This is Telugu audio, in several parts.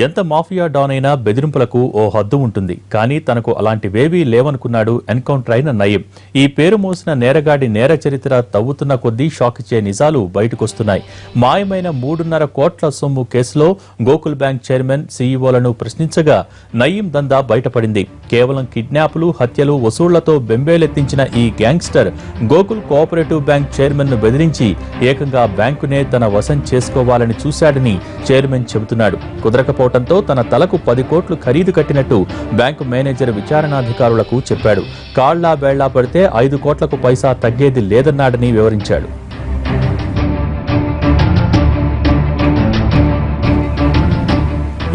ఎంత మాఫియా డాన్ అయినా బెదిరింపులకు ఓ హద్దు ఉంటుంది. కానీ తనకు అలాంటివేవీ లేవనుకున్నాడు ఎన్కౌంటర్ అయిన నయీం. ఈ పేరు మోసిన నేరగాడి నేర చరిత్ర తవ్వుతున్న కొద్దీ షాక్ ఇచ్చే నిజాలు బయటకొస్తున్నాయి. మాయమైన 3.5 కోట్ల సొమ్ము కేసులో గోకుల్ బ్యాంక్ చైర్మన్, సీఈఓలను ప్రశ్నించగా నయీం దందా బయటపడింది. కేవలం కిడ్నాపులు, హత్యలు, వసూళ్లతో బెంబేలెత్తించిన ఈ gangster Gokul cooperative bank chairman ను బెదిరించి ఏకంగా బ్యాంకునే తన వశం చేసుకోవాలని చూశాడని చైర్మన్ చెబుతున్నాడు. కుదరకపోవడంతో తన తలకు 10 కోట్లు ఖరీదు కట్టినట్టు బ్యాంకు మేనేజర్ విచారణాధికారులకు చెప్పాడు. కాళ్లా బేళ్లా పడితే 5 కోట్లకు పైసా తగ్గేది లేదన్నాడని వివరించాడు.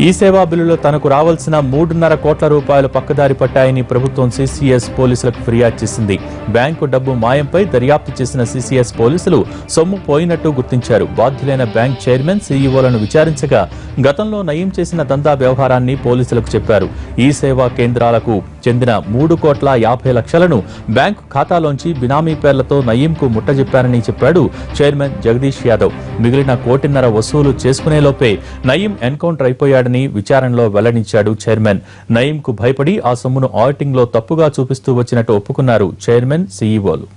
ఈ సేవా బిల్లులో తనకు రావాల్సిన 3.5 కోట్ల రూపాయలు పక్కదారి పట్టాయని ప్రభుత్వం సిసిఎస్ పోలీసులకు ఫిర్యాదు చేసింది. బ్యాంకు డబ్బు మాయంపై దర్యాప్తు చేసిన సిసిఎస్ పోలీసులు సొమ్ము పోయినట్టు గుర్తించారు. బాధ్యులైన బ్యాంక్ చైర్మన్, సీఈఓలను విచారించగా గతంలో నయీం చేసిన దందా వ్యవహారాన్ని పోలీసులకు చెప్పారు. ఈ సేవా కేంద్రాలకు చెందిన 3,50 లక్షలను బ్యాంకు ఖాతాలోంచి బినామీ పేర్లతో నయీంకు ముట్టజెప్పారని చెప్పాడు చైర్మన్ జగదీష్ యాదవ్. మిగిలిన 1.5 కోటి వసూలు చేసుకునేలోపే నయీం ఎన్కౌంటర్ అయిపోయాడు విచారణలో వెల్లడించాడు చైర్మన్. నయీంకు భయపడి ఆ సొమ్మును ఆడిటింగ్ లో తప్పుగా చూపిస్తూ వచ్చినట్టు ఒప్పుకున్నారు చైర్మన్, సీఈఓలు.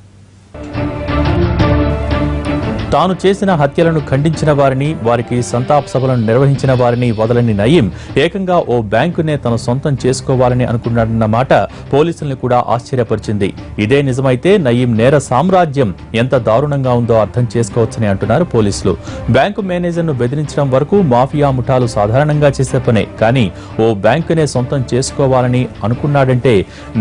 తాను చేసిన హత్యలను ఖండించిన వారిని, వారికి సంతాప సభలను నిర్వహించిన వారిని వదలని నయీం ఏకంగా ఓ బ్యాంకునే తన సొంతం చేసుకోవాలని అనుకున్నాడన్న మాట పోలీసుల్ని కూడా ఆశ్చర్యపరిచింది. ఇదే నిజమైతే నయీం నేర సామ్రాజ్యం ఎంత దారుణంగా ఉందో అర్థం చేసుకోవచ్చని అంటున్నారు పోలీసులు. బ్యాంకు మేనేజర్ను బెదిరించడం వరకు మాఫియా ముఠాలు సాధారణంగా చేసే పనే. కానీ ఓ బ్యాంకునే సొంతం చేసుకోవాలని అనుకున్నాడంటే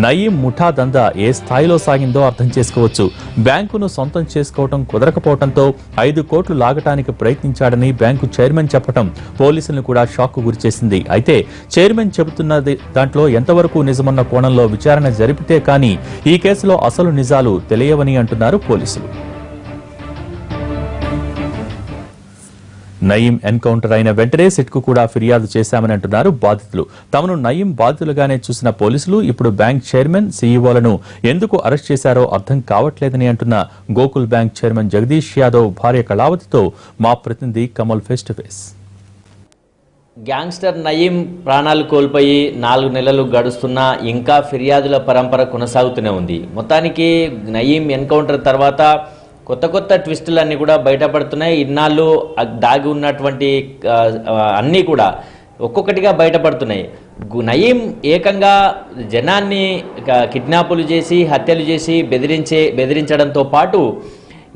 నయీం ముఠా దందా ఏ స్థాయిలో సాగిందో అర్థం చేసుకోవచ్చు. బ్యాంకును సొంతం చేసుకోవడం కుదరకపోవడంతో 5 కోట్లు లాగటానికి ప్రయత్నించాడని బ్యాంకు చైర్మన్ చెప్పడం పోలీసులను కూడా షాక్ గురిచేసింది. అయితే చైర్మన్ చెబుతున్నది దాంట్లో ఎంతవరకు నిజమన్న కోణంలో విచారణ జరిపితే కానీ ఈ కేసులో అసలు నిజాలు తెలియవని అంటున్నారు పోలీసులు. నయీం ఎన్కౌంటర్ అయిన వెంటనే సిట్కు కూడా ఫిర్యాదు చేశామని అంటున్నారు బాధితులు. తమను నయీం బాధితులుగానే చూసిన పోలీసులు ఇప్పుడు బ్యాంక్ చైర్మన్, సీఈఓలను ఎందుకు అరెస్ట్ చేశారో అర్థం కావట్లేదని అంటున్న గోకుల్ బ్యాంక్ చైర్మన్ జగదీష్ యాదవ్ భార్య కళావతితో మా ప్రతినిధి Kamal face to face. Gangster Nayeem ప్రాణాలు కోల్పోయి 4 నెలలు గడుస్తున్నా ఇంకా ఫిర్యాదుల పరంపర కొనసాగుతూనే ఉంది. మొత్తానికి నయీం ఎన్కౌంటర్ తర్వాత కొత్త ట్విస్టులన్నీ కూడా బయటపడుతున్నాయి. ఇన్నాళ్ళు దాగి ఉన్నటువంటి అన్నీ కూడా ఒక్కొక్కటిగా బయటపడుతున్నాయి. నయీం ఏకంగా జనాన్ని కిడ్నాపులు చేసి, హత్యలు చేసి బెదిరించడంతో పాటు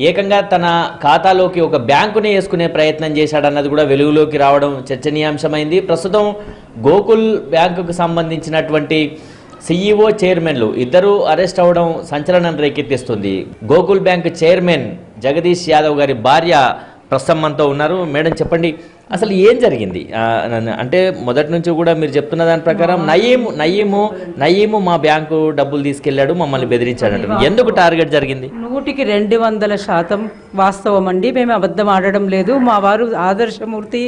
ఏకంగా తన ఖాతాలోకి ఒక బ్యాంకునే వేసుకునే ప్రయత్నం చేశాడన్నది కూడా వెలుగులోకి రావడం చర్చనీయాంశమైంది. ప్రస్తుతం గోకుల్ బ్యాంకుకు సంబంధించినటువంటి సీఈఓ, చైర్మన్లు ఇద్దరు అరెస్ట్ అవ్వడం సంచలనం రేకెత్తిస్తుంది. గోకుల్ బ్యాంక్ చైర్మన్ జగదీష్ యాదవ్ గారి భార్య ప్రస్తుతం మనతో ఉన్నారు. మేడం, చెప్పండి, అసలు ఏం జరిగింది? అంటే మొదటి నుంచి కూడా మీరు చెప్తున్న దాని ప్రకారం నయీము మా బ్యాంకు డబ్బులు తీసుకెళ్లాడు, మమ్మల్ని బెదిరించాడు. ఎందుకు టార్గెట్ జరిగింది? 100% వాస్తవం అండి. మేము అబద్ధం ఆడడం లేదు. మా వారు ఆదర్శమూర్తి,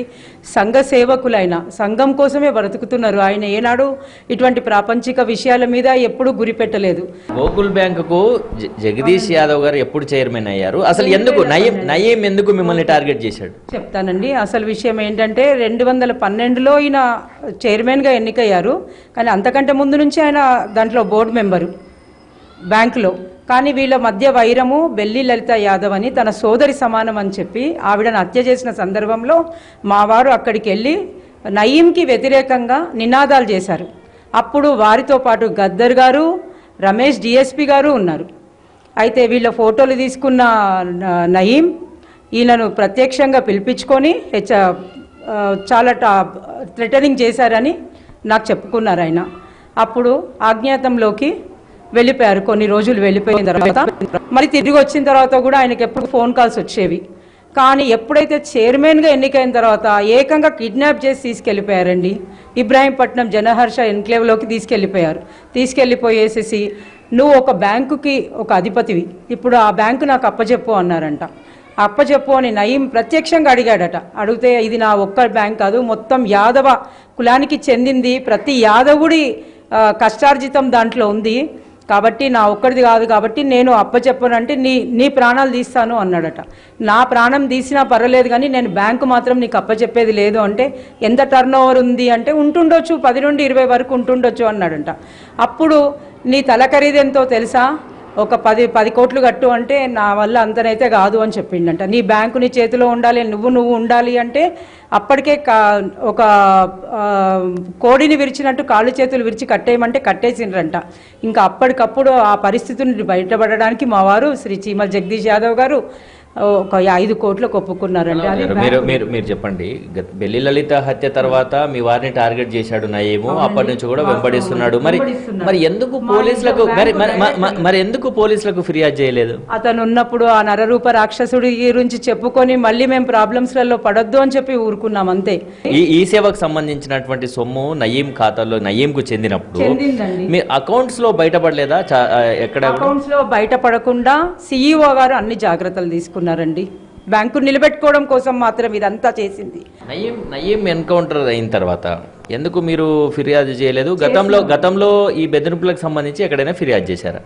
సంఘ సేవకులైన, సంఘం కోసమే బ్రతుకుతున్నారు. ఆయన ఏనాడు ఇటువంటి ప్రాపంచిక విషయాల మీద ఎప్పుడు గురి పెట్టలేదు. గోకుల్ బ్యాంకుకు జగదీష్ యాదవ్ గారు ఎప్పుడు చైర్మన్ అయ్యారు? అసలు ఎందుకు నయీం ఎందుకు మిమ్మల్ని టార్గెట్ చేశాడు? చెప్తానండి. అసలు విషయం ఏంటంటే 2012లో ఈయన చైర్మన్గా ఎన్నికయ్యారు. కానీ అంతకంటే ముందు నుంచి ఆయన దాంట్లో బోర్డు మెంబరు బ్యాంకులో. కానీ వీళ్ళ మధ్య వైరము, బెల్లి లలిత యాదవ్ అని తన సోదరి సమానం అని చెప్పి ఆవిడను హత్య చేసిన సందర్భంలో మా వారు అక్కడికి వెళ్ళి నయీంకి వ్యతిరేకంగా నినాదాలు చేశారు. అప్పుడు వారితో పాటు గద్దర్ గారు, రమేష్ డిఎస్పి గారు ఉన్నారు. అయితే వీళ్ళ ఫోటోలు తీసుకున్న నయీం ఈయనను ప్రత్యక్షంగా పిలిపించుకొని చాలా థ్రెటనింగ్ చేశారని నాకు చెప్పుకున్నారు ఆయన. అప్పుడు అజ్ఞాతంలోకి వెళ్ళిపోయారు. కొన్ని రోజులు వెళ్ళిపోయిన తర్వాత మరి తిరిగి వచ్చిన తర్వాత కూడా ఆయనకి ఎప్పుడు ఫోన్ కాల్స్ వచ్చేవి. కానీ ఎప్పుడైతే చైర్మన్గా ఎన్నికైన తర్వాత ఏకంగా కిడ్నాప్ చేసి తీసుకెళ్ళిపోయారండి. ఇబ్రాహీంపట్నం జనహర్ష ఎన్క్లేవ్లోకి తీసుకెళ్ళిపోయేసేసి నువ్వు ఒక బ్యాంకుకి ఒక అధిపతివి, ఇప్పుడు ఆ బ్యాంకు నాకు అప్పచెప్పు అన్నారంట. అప్పచెప్పు అని నయీం ప్రత్యక్షంగా అడిగాడట. అడిగితే ఇది నా ఒక్క బ్యాంక్ కాదు, మొత్తం యాదవ కులానికి చెందింది, ప్రతి యాదవుడి కష్టార్జితం దాంట్లో ఉంది, కాబట్టి నా ఒక్కడిది కాదు కాబట్టి నేను అప్పచెప్పనంటే నీ ప్రాణాలు తీస్తాను అన్నాడట. నా ప్రాణం తీసినా పర్వాలేదు కానీ నేను బ్యాంకు మాత్రం నీకు అప్పచెప్పేది లేదు అంటే, ఎంత టర్న్ ఓవర్ ఉంది అంటే ఉంటుండొచ్చు 10 నుండి 20 వరకు ఉంటుండొచ్చు అన్నాడంట. అప్పుడు నీ తల ఖరీదెంతో తెలుసా, ఒక 10 కోట్లు కట్టు అంటే నా వల్ల అంతనైతే కాదు అని చెప్పిండంట. నీ బ్యాంకు నీ చేతిలో ఉండాలి, నువ్వు ఉండాలి అంటే అప్పటికే ఒక కోడిని విరిచినట్టు కాళ్ళు చేతులు విరిచి కట్టేయమంటే కట్టేసిండ్రంట. ఇంకా అప్పటికప్పుడు ఆ పరిస్థితి నుండి బయటపడడానికి మా వారు శ్రీ చీమల జగదీష్ యాదవ్ గారు ఒక 5 కోట్లకు ఒప్పుకున్నారంటే. మీరు చెప్పండి, బెల్లి లలిత హత్య తర్వాత మీ వారిని టార్గెట్ చేశాడు నయీము, అప్పటి నుంచి కూడా వెంబడిస్తున్నాడు. మరి ఎందుకు పోలీసులకు మరి ఎందుకు పోలీసులకు ఫిర్యాదు చేయలేదు? అతను ఉన్నప్పుడు ఆ నరరూప రాక్షసుడి గురించి చెప్పుకొని మళ్ళీ మేము ప్రాబ్లమ్స్లలో పడొద్దు అని చెప్పి ఊరుకున్నాం అంతే. ఈ సేవకు సంబంధించినటువంటి సొమ్ము నయీం ఖాతాలో నయీంకు చెందినప్పుడు మీ అకౌంట్స్ లో బయటపడలేదా? ఎక్కడ అకౌంట్స్ లో బయటపడకుండా సిఇఓ గారు అన్ని జాగ్రత్తలు తీసుకున్నారు రండి. బ్యాంకు నిలబెట్టుకోవడం కోసం మాత్రం ఇదంతా చేసింది. నయీం ఎన్కౌంటర్ అయిన తర్వాత ఎందుకు మీరు ఫిర్యాదు చేయలేదు? గతంలో ఈ బెదిరింపులకు సంబంధించి ఎక్కడైనా ఫిర్యాదు చేశారా?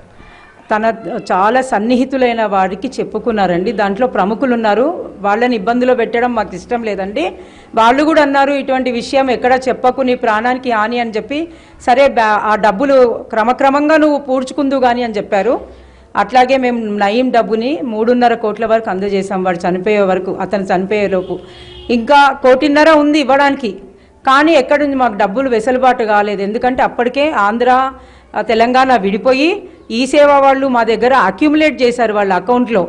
తన చాలా సన్నిహితులైన వారికి చెప్పుకున్నారండి. దాంట్లో ప్రముఖులు ఉన్నారు, వాళ్ళని ఇబ్బందులో పెట్టడం మాకు ఇష్టం లేదండి. వాళ్ళు కూడా అన్నారు ఇటువంటి విషయం ఎక్కడ చెప్పకు, నీ ప్రాణానికి హాని అని చెప్పి. సరే ఆ డబ్బులు క్రమక్రమంగా నువ్వు పూడ్చుకుందు కానీ అని చెప్పారు. అట్లాగే మేము నయీం డబ్బుని 3.5 కోట్ల వరకు అందజేసాం వాడు చనిపోయే వరకు. అతను చనిపోయేలోపు ఇంకా 1.5 కోటి ఉంది ఇవ్వడానికి, కానీ ఎక్కడి నుంచి మాకు డబ్బులు వెసులుబాటు కాలేదు. ఎందుకంటే అప్పటికే ఆంధ్ర తెలంగాణ విడిపోయి ఈ సేవ వాళ్ళు మా దగ్గర అక్యుములేట్ చేశారు వాళ్ళ అకౌంట్లో.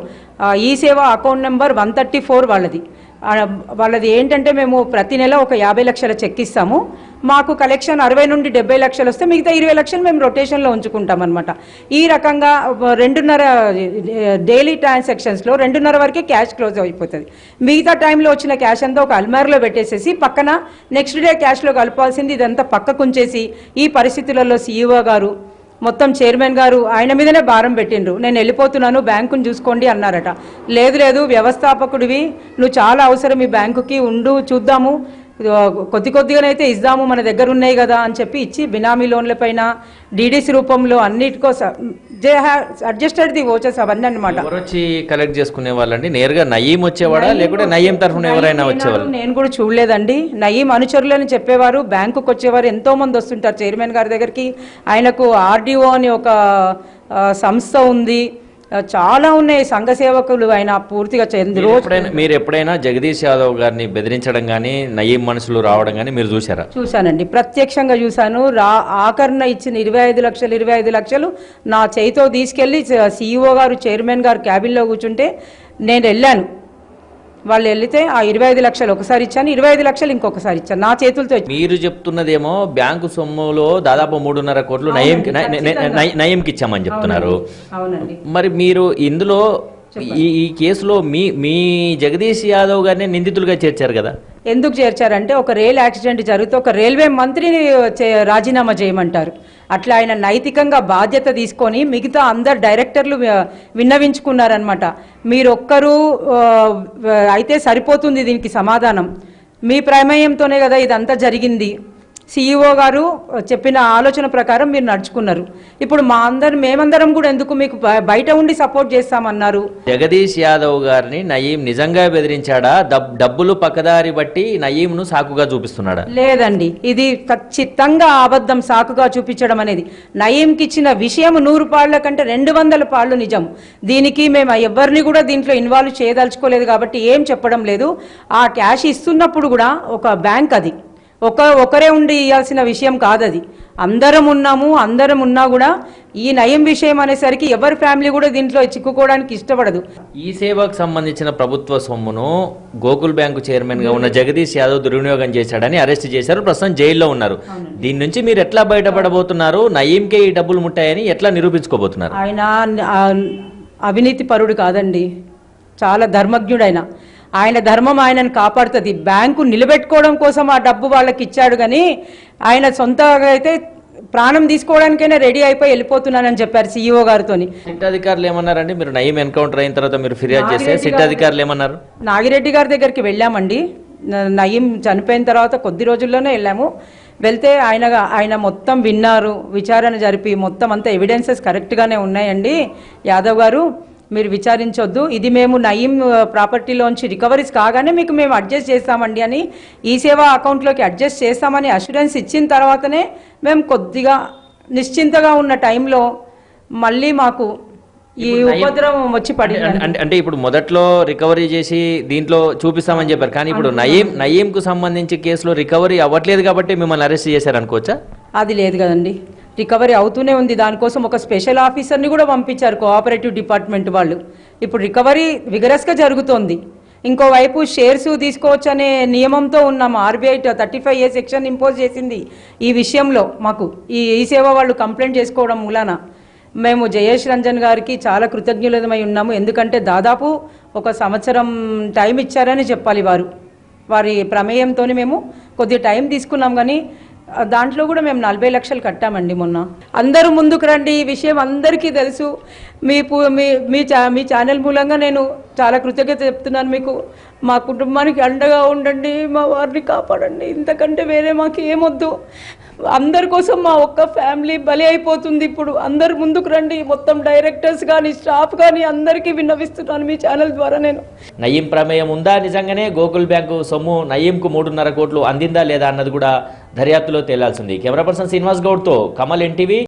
ఈ సేవ అకౌంట్ నెంబర్ 134 వాళ్ళది ఏంటంటే మేము ప్రతి నెల ఒక 50 లక్షల చెక్ ఇస్తాము. మాకు కలెక్షన్ 60 నుండి 70 లక్షలు వస్తే మిగతా 20 లక్షలు మేము రొటేషన్లో ఉంచుకుంటాం అనమాట. ఈ రకంగా 2.5 డైలీ ట్రాన్సాక్షన్స్లో 2.5 వరకే క్యాష్ క్లోజ్ అయిపోతుంది. మిగతా టైంలో వచ్చిన క్యాష్ అంతా ఒక అల్మార్లో పెట్టేసేసి పక్కన నెక్స్ట్ డే క్యాష్లో కలపాల్సింది ఇదంతా పక్కకుంచేసి ఈ పరిస్థితులలో సిఇఓ గారు మొత్తం చైర్మన్ గారు ఆయన మీదనే భారం పెట్టిండ్రు. నేను వెళ్ళిపోతున్నాను, బ్యాంకుని చూసుకోండి అన్నారట. లేదు వ్యవస్థాపకుడివి, నువ్వు చాలా అవసరం ఈ బ్యాంకుకి, ఉండు చూద్దాము, కొద్దిగానైతే ఇద్దాము, మన దగ్గర ఉన్నాయి కదా అని చెప్పి ఇచ్చి బినామీ లోన్ల పైన డీడీసీ రూపంలో అన్నిటికో అడ్జస్టెడ్ ది వోచర్స్ అవన్నీ అనమాట. వచ్చి కలెక్ట్ చేసుకునే వాళ్ళండి. నేరుగా నయీం వచ్చేవాడా లేకుంటే నయీం తరఫున ఎవరైనా వచ్చేవాళ్ళు? నేను కూడా చూడలేదండి. నయీం అనుచరులని చెప్పేవారు, బ్యాంకుకి వచ్చేవారు ఎంతో మంది వస్తుంటారు చైర్మన్ గారి దగ్గరికి. ఆయనకు ఆర్డీఓ అని ఒక సంస్థ ఉంది, చాలా ఉన్నాయి సంఘ సేవకులు. ఆయన పూర్తిగా మీరు ఎప్పుడైనా జగదీష్ యాదవ్ గారిని బెదిరించడం కానీ నయీం మనుషులు రావడం కానీ మీరు చూసారా? చూశానండి, ప్రత్యక్షంగా చూశాను. ఆఖరణ ఇచ్చిన 25 లక్షలు నా చేతితో తీసుకెళ్లి సిఇఓ గారు చైర్మన్ గారు క్యాబిన్లో కూర్చుంటే నేను వెళ్ళాను. వాళ్ళు వెళ్తే ఆ 25 లక్షలు ఒకసారి ఇచ్చాను, 25 లక్షలు ఇంకొకసారి ఇచ్చాను నా చేతులతో. మీరు చెప్తున్నదేమో బ్యాంకు సొమ్ములో దాదాపు 3.5 కోట్లు నయీంకి ఇచ్చామని చెప్తున్నారు. అవునండి. మరి మీరు ఇందులో ఈ కేసులో మీ జగదీష్ యాదవ్ గారిని నిందితులుగా చేర్చారు కదా? ఎందుకు చేర్చారంటే ఒక రైల్ యాక్సిడెంట్ జరిగితే ఒక రైల్వే మంత్రిని రాజీనామా చేయమంటారు. అట్లా ఆయన నైతికంగా బాధ్యత తీసుకొని మిగతా అందరు డైరెక్టర్లు విన్నవించుకున్నారనమాట. మీరొక్కరు అయితే సరిపోతుంది దీనికి సమాధానం, మీ ప్రమేయంతోనే కదా ఇదంతా జరిగింది. సిఇఓ గారు చెప్పిన ఆలోచన ప్రకారం మీరు నడుచుకున్నారు. ఇప్పుడు మేమందరం కూడా ఎందుకు మీకు బయట ఉండి సపోర్ట్ చేస్తామన్నారు. జగదీష్ యాదవ్ గారిని నయీం నిజంగా బెదిరించాడా? డబ్బులు పక్కదారి బట్టి నయీంను సాకుగా చూపిస్తున్నాడా? లేదండి, ఇది ఖచ్చితంగా అబద్ధం. సాకుగా చూపించడం అనేది నయీంకి ఇచ్చిన విషయం 100 పాళ్ల కంటే 200 పాళ్ళు నిజం. దీనికి మేము ఎవరిని కూడా దీంట్లో ఇన్వాల్వ్ చేయదలుచుకోలేదు కాబట్టి ఏం చెప్పడం లేదు. ఆ క్యాష్ ఇస్తున్నప్పుడు కూడా ఒక బ్యాంక్, అది ఒకరే ఉండి ఇవ్వాల్సిన విషయం కాదు. అది అందరం ఉన్నా కూడా ఈ నయం విషయం అనేసరికి ఎవరి ఫ్యామిలీ కూడా దీంట్లో చిక్కుకోవడానికి ఇష్టపడదు. ఈ సేవకు సంబంధించిన ప్రభుత్వ సొమ్మును గోకుల్ బ్యాంకు చైర్మన్ గా ఉన్న జగదీష్ యాదవ్ దుర్వినియోగం చేశాడని అరెస్ట్ చేశారు, ప్రస్తుతం జైల్లో ఉన్నారు. దీని నుంచి మీరు ఎట్లా బయటపడబోతున్నారు? నయీంకే ఈ డబ్బులు ముట్టాయని ఎట్లా నిరూపించుకోబోతున్నారు? ఆయన అవినీతి పరుడు కాదండి, చాలా ధర్మజ్ఞుడైన. ఆయన ధర్మం ఆయనను కాపాడుతుంది. బ్యాంకు నిలబెట్టుకోవడం కోసం ఆ డబ్బు వాళ్ళకి ఇచ్చాడు కానీ ఆయన సొంతగా అయితే ప్రాణం తీసుకోవడానికైనా రెడీ అయిపోయి వెళ్ళిపోతున్నానని చెప్పారు సిఇఓ గారితో. సిట్ అధికారులు ఏమన్నారండి? మీరు నయీం ఎన్కౌంటర్ అయిన తర్వాత మీరు ఫిర్యాదు చేస్తే సిట్ అధికారులు ఏమన్నారు? నాగిరెడ్డి గారి దగ్గరికి వెళ్ళామండి. నయీం చనిపోయిన తర్వాత కొద్ది రోజుల్లోనే వెళ్ళాము. వెళ్తే ఆయన మొత్తం విన్నారు, విచారణ జరిపి మొత్తం అంతా ఎవిడెన్సెస్ కరెక్ట్గానే ఉన్నాయండి యాదవ్ గారు, మీరు విచారించొద్దు, ఇది మేము నయీం ప్రాపర్టీలోంచి రికవరీస్ కాగానే మీకు మేము అడ్జస్ట్ చేస్తామండి అని ఈ సేవా అకౌంట్లోకి అడ్జస్ట్ చేస్తామని అష్యూరెన్స్ ఇచ్చిన తర్వాతనే మేము కొద్దిగా నిశ్చింతగా ఉన్న టైంలో మళ్ళీ మాకు ఈ ఉపద్రవం వచ్చి పడింది. అంటే ఇప్పుడు మొదట్లో రికవరీ చేసి దీంట్లో చూపిస్తామని చెప్పారు, కానీ ఇప్పుడు నయీంకు సంబంధించి కేసులో రికవరీ అవ్వట్లేదు కాబట్టి మిమ్మల్ని అరెస్ట్ చేశారు అనుకోవచ్చా? అది లేదు కదండి, రికవరీ అవుతూనే ఉంది. దానికోసం ఒక స్పెషల్ ఆఫీసర్ని కూడా పంపించారు కోఆపరేటివ్ డిపార్ట్మెంట్ వాళ్ళు. ఇప్పుడు రికవరీ విగరస్గా జరుగుతోంది. ఇంకోవైపు షేర్స్ తీసుకోవచ్చు అనే నియమంతో ఉన్నాము. ఆర్బీఐ 35A సెక్షన్ ఇంపోజ్ చేసింది ఈ విషయంలో. మాకు ఈ సేవ వాళ్ళు కంప్లైంట్ చేసుకోవడం మూలాన మేము జయేష్ రంజన్ గారికి చాలా కృతజ్ఞులమై ఉన్నాము. ఎందుకంటే దాదాపు 1 సంవత్సరం టైం ఇచ్చారని చెప్పాలి. వారి ప్రమేయంతో మేము కొద్దిగా టైం తీసుకున్నాం, కానీ దాంట్లో కూడా మేము 40 లక్షలు కట్టామండి మొన్న. అందరూ ముందుకు రండి, ఈ విషయం అందరికీ తెలుసు. మీ ఛానల్ మూలంగా నేను చాలా కృతజ్ఞత చెప్తున్నాను మీకు. మా కుటుంబానికి అండగా ఉండండి, మా వారిని కాపాడండి, ఇంతకంటే వేరే మాకు ఏమొద్దు. అందరి కోసం మా ఒక్క ఫ్యామిలీ బలి అయిపోతుంది. ఇప్పుడు అందరు ముందుకు రండి, మొత్తం డైరెక్టర్స్ కానీ స్టాఫ్ కానీ అందరికీ విన్నవిస్తున్నాను మీ ఛానల్ ద్వారా. నేను నయీం ప్రమేయం ఉందా, నిజంగానే గోకుల్ బ్యాంకు సొమ్ము నయీంకు 3.5 కోట్లు అందిందా లేదా అన్నది కూడా దర్యాప్తులో తేలాల్సింది. కెమెరా పర్సన్ శ్రీనివాస్ గౌడ్తో కమల్, NTV.